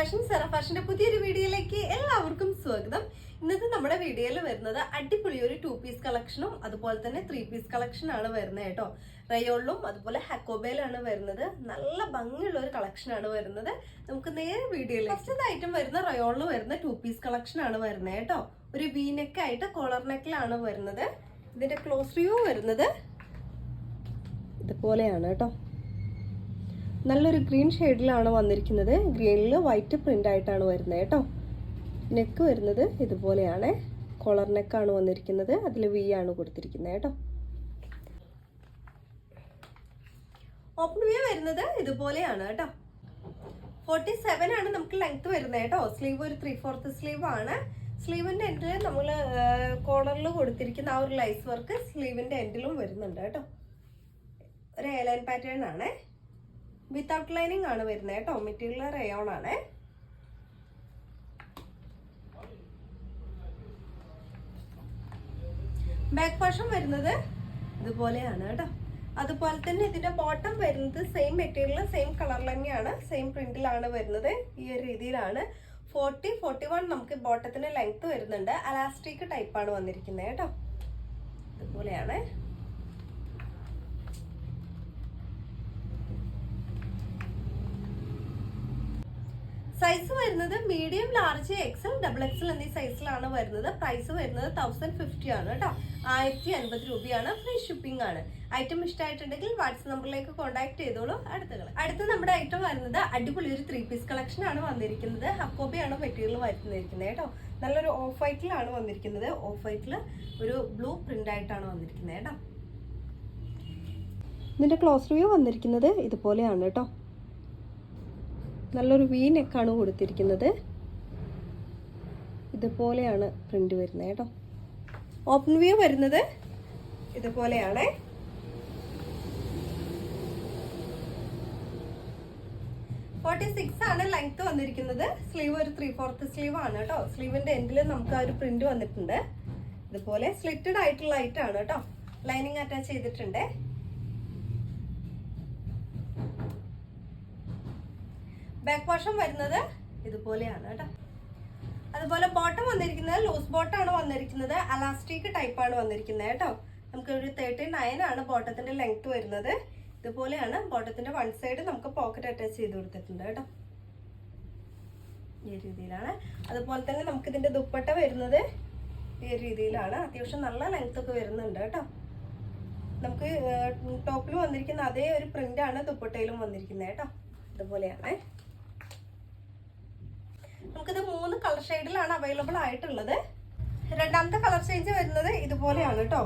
ഫാഷന്റെ പുതിയൊരു വീഡിയോയിലേക്ക് എല്ലാവർക്കും സ്വാഗതം. ഇന്നത്തെ നമ്മുടെ വീഡിയോയിൽ വരുന്നത് അടിപൊളി ഒരു 2 പീസ് കളക്ഷനും അതുപോലെ തന്നെ 3 പീസ് കളക്ഷൻ ആണ് വരുന്നത് കേട്ടോ. റയോളിലും അതുപോലെ ഹക്കോബയിലാണ് വരുന്നത്. നല്ല ഭംഗിയുള്ള ഒരു കളക്ഷൻ ആണ് വരുന്നത്. നമുക്ക് നേരെ വീഡിയോയിൽ ഫസ്റ്റ് ഐറ്റം വരുന്ന റയോളിൽ വരുന്ന 2 പീസ് കളക്ഷൻ ആണ് വരുന്നത് കേട്ടോ. ഒരു വി നെക്ക് ആയിട്ട് കോളർ നെക്കിലാണ് വരുന്നത്. ഇതിന്റെ ക്ലോസ് വ്യൂ വരുന്നത് ഇതുപോലെയാണ് കേട്ടോ. നല്ലൊരു ഗ്രീൻ ഷെയ്ഡിലാണ് വന്നിരിക്കുന്നത്. ഗ്രീനിൽ വൈറ്റ് പ്രിന്റ് ആയിട്ടാണ് വരുന്നത് കേട്ടോ. നെക്ക് വരുന്നത് ഇതുപോലെയാണ്. കോളർ നെക്കാണ് വന്നിരിക്കുന്നത്. അതിൽ വി ആണ് കൊടുത്തിരിക്കുന്നത് കേട്ടോ. ഓപ്പൺ വ്യൂ വരുന്നത് ഇതുപോലെയാണ് കേട്ടോ. 47 ആണ് നമുക്ക് ലെങ്ത് വരുന്നത് കേട്ടോ. സ്ലീവ് ഒരു 3/4 സ്ലീവ് ആണ്. സ്ലീവിന്റെ എൻഡിൽ നമ്മൾ കോളറിൽ കൊടുത്തിരിക്കുന്ന ആ ഒരു ലൈസ് വർക്ക് സ്ലീവിന്റെ എൻഡിലും വരുന്നുണ്ട് കേട്ടോ. ഒരു എയർലൈൻ പാറ്റേൺ ആണ്. വിത്തൗട്ട് ലൈനിങ് ആണ് വരുന്നത് കേട്ടോ. മെറ്റീരിയൽ റയോൺ ആണ്. ബാക്ക് പോർഷൻ വരുന്നത് ഇതുപോലെയാണ് കേട്ടോ. അതുപോലെ തന്നെ ഇതിന്റെ ബോട്ടം വരുന്നത് സെയിം മെറ്റീരിയൽ സെയിം കളറിൽ തന്നെയാണ്, സെയിം പ്രിന്റിലാണ് വരുന്നത്. ഈ ഒരു രീതിയിലാണ് 40-41 നമുക്ക് ബോട്ടത്തിന്റെ ലെങ്ത് വരുന്നുണ്ട്. അലാസ്റ്റിക് ടൈപ്പാണ് വന്നിരിക്കുന്നത് കേട്ടോ. ഇതുപോലെയാണ്. സൈസ് വരുന്നത് medium, large, XL, double XL എന്നീ സൈസിലാണ് വരുന്നത്. പ്രൈസ് വരുന്നത് 1050 ആണ് കേട്ടോ. 1050 രൂപയാണ്. ഫ്രീ ഷിപ്പിംഗ് ആണ്. ഐറ്റം ഇഷ്ടമായിട്ടുണ്ടെങ്കിൽ വാട്സ്ആപ്പ് നമ്പറിലേക്ക് കോൺടാക്ട് ചെയ്തോളൂ. അടുത്ത നമ്മുടെ ഐറ്റം വരുന്നത് അടിപൊളി ഒരു 3 പീസ് കളക്ഷൻ ആണ് വന്നിരിക്കുന്നത്. ഹക്കോബയാണ് മെറ്റീരിയൽ വരുന്നിരിക്കുന്നത് കേട്ടോ. നല്ലൊരു ഓഫ് വൈറ്റിലാണ് വന്നിരിക്കുന്നത്. ഓഫ് വൈറ്റിൽ ഒരു ബ്ലൂ പ്രിന്റ് ആയിട്ടാണ് വന്നിരിക്കുന്നത് കേട്ടോ. ഇതിന്റെ ക്ലോസ് വ്യൂ വന്നിരിക്കുന്നത് ഇതുപോലെയാണ് കേട്ടോ. നല്ലൊരു വി നെക്കാണ് കൊടുത്തിരിക്കുന്നത്. ഇതുപോലെയാണ് പ്രിന്റ് വരുന്നത് കേട്ടോ. ഓപ്പൺ വ്യൂ വരുന്നത് ഇതുപോലെയാണ്. ആണ് ലെങ്ത് വന്നിരിക്കുന്നത്. സ്ലീവ് ഒരു 3/4 സ്ലീവ് ആണ് കേട്ടോ. സ്ലീവിന്റെ എൻഡിൽ നമുക്ക് ആ ഒരു പ്രിന്റ് വന്നിട്ടുണ്ട്. ഇതുപോലെ സ്ലിറ്റഡ് ആയിട്ടുള്ള ആണ് കേട്ടോ. ലൈനിങ് അറ്റാച്ച് ചെയ്തിട്ടുണ്ട്. ബാക്ക് പോർഷൻ വരുന്നത് ഇതുപോലെയാണ് കേട്ടോ. അതുപോലെ ബോട്ടം വന്നിരിക്കുന്നത് ലൂസ് ബോട്ടാണ് വന്നിരിക്കുന്നത്. അലാസ്റ്റിക് ടൈപ്പാണ് വന്നിരിക്കുന്നത് കേട്ടോ. നമുക്ക് ഒരു 39 ആണ് ബോട്ടത്തിന്റെ ലെങ്ത് വരുന്നത്. ഇതുപോലെയാണ്. ബോട്ടത്തിന്റെ വൺ സൈഡ് നമുക്ക് പോക്കറ്റ് അറ്റാച്ച് ചെയ്ത് കൊടുത്തിട്ടുണ്ട് കേട്ടോ. ഈ രീതിയിലാണ്. അതുപോലെ തന്നെ നമുക്ക് ഇതിന്റെ ദുപ്പട്ട വരുന്നത് ഈ രീതിയിലാണ്. അത്യാവശ്യം നല്ല ലെങ്ത് ഒക്കെ വരുന്നുണ്ട് കേട്ടോ. നമുക്ക് ടോപ്പിൽ വന്നിരിക്കുന്ന അതേ ഒരു പ്രിന്റ് ആണ് ദുപ്പട്ടയിലും വന്നിരിക്കുന്നത് കേട്ടോ. ഇതുപോലെയാണ്. നമുക്കിത് 3 കളർ ഷെയ്ഡിലാണ് അവൈലബിൾ ആയിട്ടുള്ളത്. രണ്ടാമത്തെ കളർ ചേഞ്ച് വരുന്നത് ഇതുപോലെയാണ് കേട്ടോ.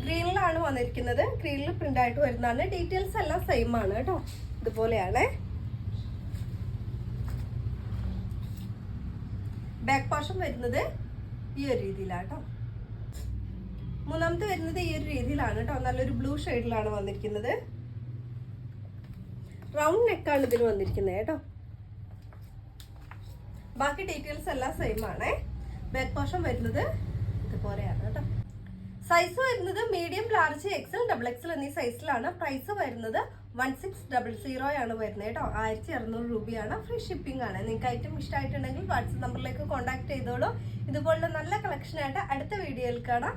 ഗ്രീനിലാണ് വന്നിരിക്കുന്നത്. ഗ്രീനിൽ പ്രിന്റ് ആയിട്ട് വരുന്നതാണ്. ഡീറ്റെയിൽസ് എല്ലാം സെയിം ആണ് കേട്ടോ. ഇതുപോലെയാണ്. ബാക്ക് പോർഷൻ വരുന്നത് ഈ ഒരു രീതിയിലാട്ടോ. മൂന്നാമത്തെ വരുന്നത് ഈ ഒരു രീതിയിലാണ് കേട്ടോ. നല്ലൊരു ബ്ലൂ ഷെയ്ഡിലാണ് വന്നിരിക്കുന്നത്. റൗണ്ട് നെക്കാണ് ഇതിന് വന്നിരിക്കുന്നത് കേട്ടോ. ബാക്കി ഡീറ്റെയിൽസ് എല്ലാം സെയിം ആണ്. ബാക്ക് പോർഷൻ വരുന്നത് ഇതുപോലെയാണ് കേട്ടോ. സൈസ് വരുന്നത് medium, large, XL, double XL എന്നീ സൈസിലാണ്. പ്രൈസ് വരുന്നത് 1600 ആണ് വരുന്നത് കേട്ടോ. 1200 രൂപയാണ്. ഫ്രീ ഷിപ്പിംഗ് ആണ്. നിങ്ങൾക്ക് ഐറ്റം ഇഷ്ടമായിട്ടുണ്ടെങ്കിൽ വാട്സ്ആപ്പ് നമ്പറിലേക്ക് കോൺടാക്ട് ചെയ്തോളൂ. ഇതുപോലുള്ള നല്ല കളക്ഷൻ ആയിട്ട് അടുത്ത വീഡിയോയിൽ കാണാം.